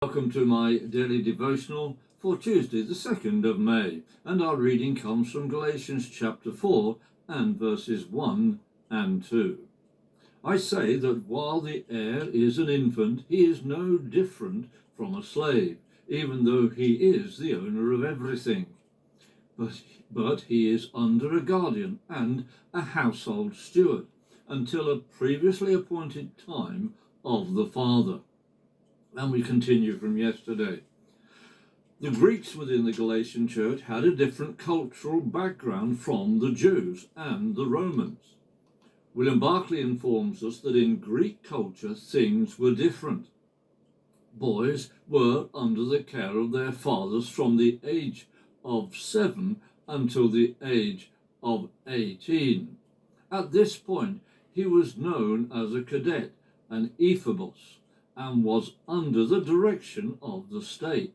Welcome to my daily devotional for Tuesday the 2nd of May, and our reading comes from Galatians chapter 4 and verses 1 and 2. I say that while the heir is an infant, he is no different from a slave, even though he is the owner of everything. But he is under a guardian and a household steward until a previously appointed time of the father. And we continue from yesterday. The Greeks within the Galatian church had a different cultural background from the Jews and the Romans. William Barclay informs us that in Greek culture things were different. Boys were under the care of their fathers from the age of 7 until the age of 18. At this point, he was known as a cadet, an ephebos, and was under the direction of the state.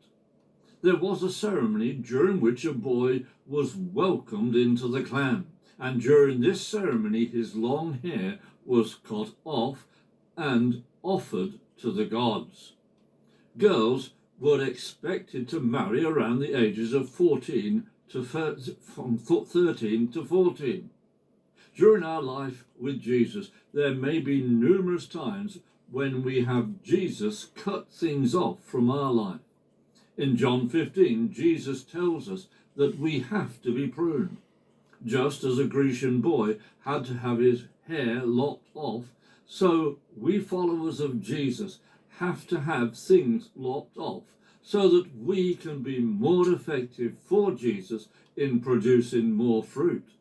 There was a ceremony during which a boy was welcomed into the clan, and during this ceremony his long hair was cut off and offered to the gods. Girls were expected to marry around the ages of 13 to 14. During our life with Jesus, there may be numerous times when we have Jesus cut things off from our life. In John 15, Jesus tells us that we have to be pruned. Just as a Grecian boy had to have his hair lopped off, so we followers of Jesus have to have things lopped off so that we can be more effective for Jesus in producing more fruit.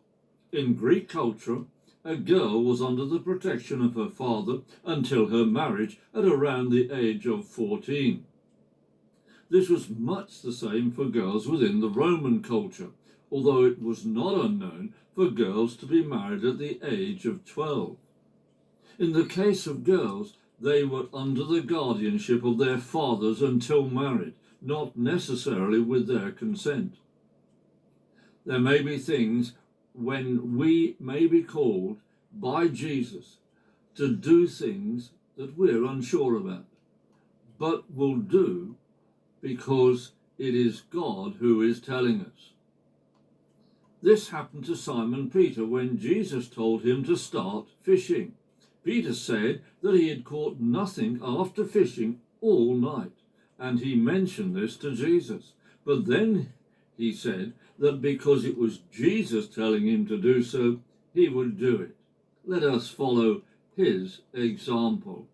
In Greek culture, a girl was under the protection of her father until her marriage at around the age of 14. This was much the same for girls within the Roman culture, although it was not unknown for girls to be married at the age of 12. In the case of girls, they were under the guardianship of their fathers until married, not necessarily with their consent. There may be things when we may be called by Jesus to do things that we're unsure about, but will do because it is God who is telling us. This happened to Simon Peter when Jesus told him to start fishing. Peter said that he had caught nothing after fishing all night, and he mentioned this to Jesus. But then he said that because it was Jesus telling him to do so, he would do it. Let us follow his example.